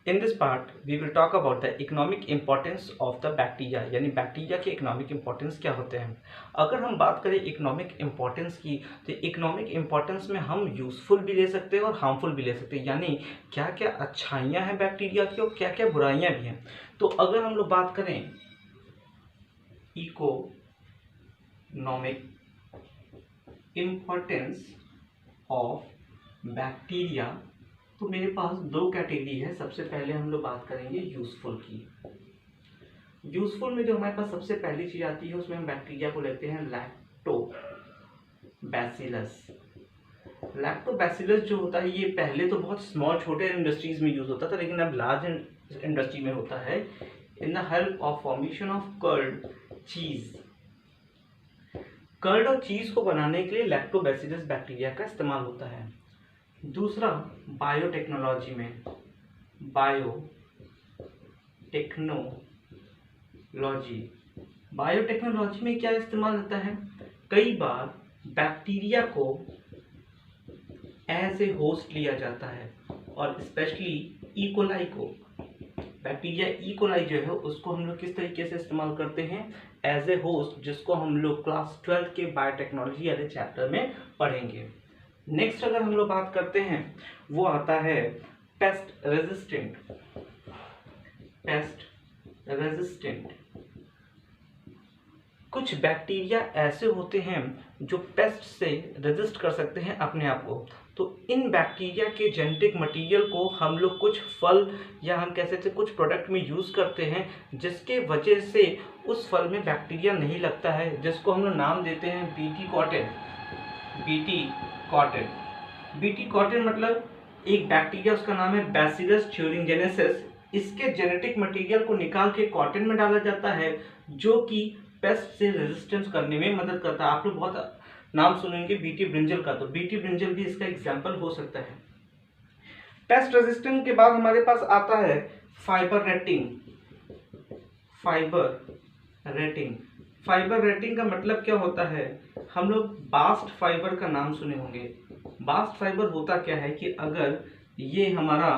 In this part we will talk about the economic importance of the bacteria, यानी bacteria के economic importance क्या होते हैं। अगर हम बात करें इकोनॉमिक इम्पोर्टेंस की, तो इकोनॉमिक इम्पोर्टेंस में हम यूज़फुल भी ले सकते हैं और हार्मफुल भी ले सकते हैं, यानी क्या क्या अच्छाइयाँ हैं बैक्टीरिया की और क्या क्या बुराइयाँ भी हैं। तो अगर हम लोग बात करें इकोनॉमिक इम्पोर्टेंस ऑफ बैक्टीरिया, तो मेरे पास दो कैटेगरी है। सबसे पहले हम लोग बात करेंगे यूज़फुल की। यूज़फुल में जो हमारे पास सबसे पहली चीज़ आती है उसमें हम बैक्टीरिया को लेते हैं लैक्टोबैसिलस। लैक्टोबैसिलस जो होता है ये पहले तो बहुत स्मॉल छोटे इंडस्ट्रीज में यूज़ होता था, लेकिन अब लार्ज इंडस्ट्री में होता है in the help of formation of curd cheese. Curd और चीज़ को बनाने के लिए लैक्टोबैसिलस बैक्टीरिया का इस्तेमाल होता है। दूसरा बायोटेक्नोलॉजी में, बायोटेक्नोलॉजी में क्या इस्तेमाल होता है, कई बार बैक्टीरिया को एज ए होस्ट लिया जाता है और स्पेशली इकोलाई को, बैक्टीरिया इकोलाई जो है उसको हम लोग किस तरीके से इस्तेमाल करते हैं, एज ए होस्ट, जिसको हम लोग क्लास 12 के बायोटेक्नोलॉजी वाले चैप्टर में पढ़ेंगे। नेक्स्ट अगर हम लोग बात करते हैं वो आता है पेस्ट रेजिस्टेंट। कुछ बैक्टीरिया ऐसे होते हैं जो पेस्ट से रेजिस्ट कर सकते हैं अपने आप को। तो इन बैक्टीरिया के जेनेटिक मटेरियल को हम लोग कुछ फल या हम कह सकते हैं कुछ प्रोडक्ट में यूज़ करते हैं, जिसके वजह से उस फल में बैक्टीरिया नहीं लगता है, जिसको हम लोग नाम देते हैं बीटी कॉटन मतलब एक बैक्टीरिया, उसका नाम है बैसिलस thuringiensis। इसके जेनेटिक मटेरियल को निकाल के कॉटन में डाला जाता है, जो कि पेस्ट से रेजिस्टेंस करने में मदद करता है। आप लोग बहुत नाम सुनेंगे बीटी ब्रिंजल का, तो बीटी ब्रिंजल भी इसका एग्जाम्पल हो सकता है। पेस्ट रेजिस्टेंस के बाद हमारे पास आता है फाइबर रेटिंग का मतलब क्या होता है, हम लोग बास्ट फाइबर का नाम सुने होंगे। बास्ट फाइबर होता क्या है कि अगर ये हमारा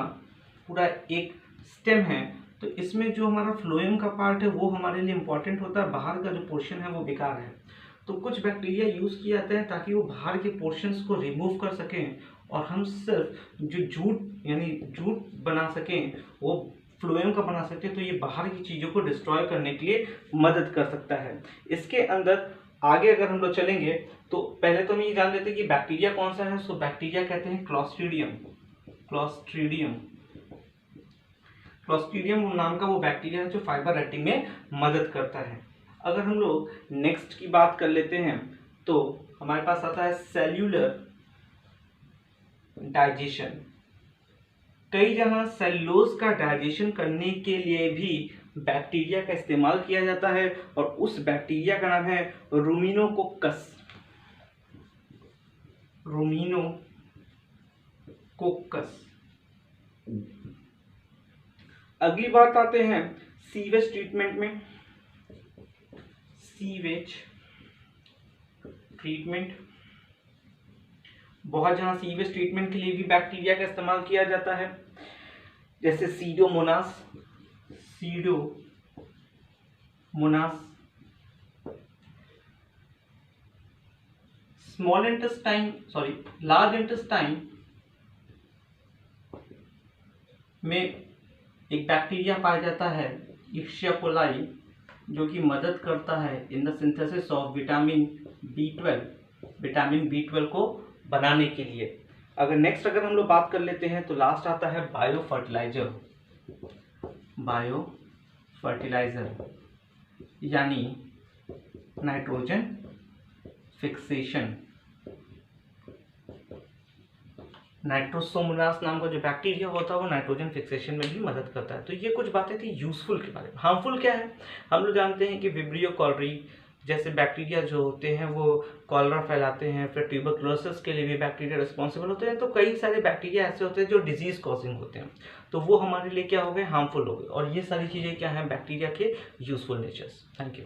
पूरा एक स्टेम है तो इसमें जो हमारा फ्लोएम का पार्ट है वो हमारे लिए इम्पोर्टेंट होता है, बाहर का जो पोर्शन है वो बेकार है। तो कुछ बैक्टीरिया यूज़ किए जाते हैं ताकि वो बाहर के पोर्शंस को रिमूव कर सकें और हम सिर्फ जो जूट बना सकें वो फ्लोएम का बना सकते हैं। तो ये बाहर की चीज़ों को डिस्ट्रॉय करने के लिए मदद कर सकता है। इसके अंदर आगे अगर हम लोग चलेंगे तो पहले तो हम ये जान लेते हैं कि बैक्टीरिया कौन सा है। उसको बैक्टीरिया कहते हैं क्लॉस्ट्रीडियम नाम का वो बैक्टीरिया है जो फाइबर रेटिंग में मदद करता है। अगर हम लोग नेक्स्ट की बात कर लेते हैं तो हमारे पास आता है सेल्यूलर डाइजेशन। कई जगह सेल्यूलोज का डाइजेशन करने के लिए भी बैक्टीरिया का इस्तेमाल किया जाता है और उस बैक्टीरिया का नाम है रूमिनोकोकस। अगली बात आते हैं सीवेज ट्रीटमेंट में। बहुत जहाँ सीवेज ट्रीटमेंट के लिए भी बैक्टीरिया का इस्तेमाल किया जाता है, जैसे सीडोमोनास, लार्ज इंटेस्टाइन में एक बैक्टीरिया पाया जाता है इक्शिया कोलाई, जो कि मदद करता है in the synthesis of vitamin B12 को बनाने के लिए। अगर हम लोग बात कर लेते हैं तो लास्ट आता है बायो फर्टिलाइजर यानी नाइट्रोजन फिक्सेशन। नाइट्रोसोमोनास नाम का जो बैक्टीरिया होता है वो नाइट्रोजन फिक्सेशन में भी मदद करता है। तो ये कुछ बातें थी यूजफुल के बारे में। हार्मफुल क्या है, हम लोग जानते हैं कि विब्रियो कॉलरी जैसे बैक्टीरिया जो होते हैं वो कॉलरा फैलाते हैं, फिर ट्यूबरकुलोसिस के लिए भी बैक्टीरिया रिस्पॉन्सिबल होते हैं। तो कई सारे बैक्टीरिया ऐसे होते हैं जो डिजीज कॉजिंग होते हैं, तो वो हमारे लिए क्या हो गए, हार्मफुल हो गए। और ये सारी चीज़ें क्या हैं बैक्टीरिया के यूजफुल नेचर्स। Thank you.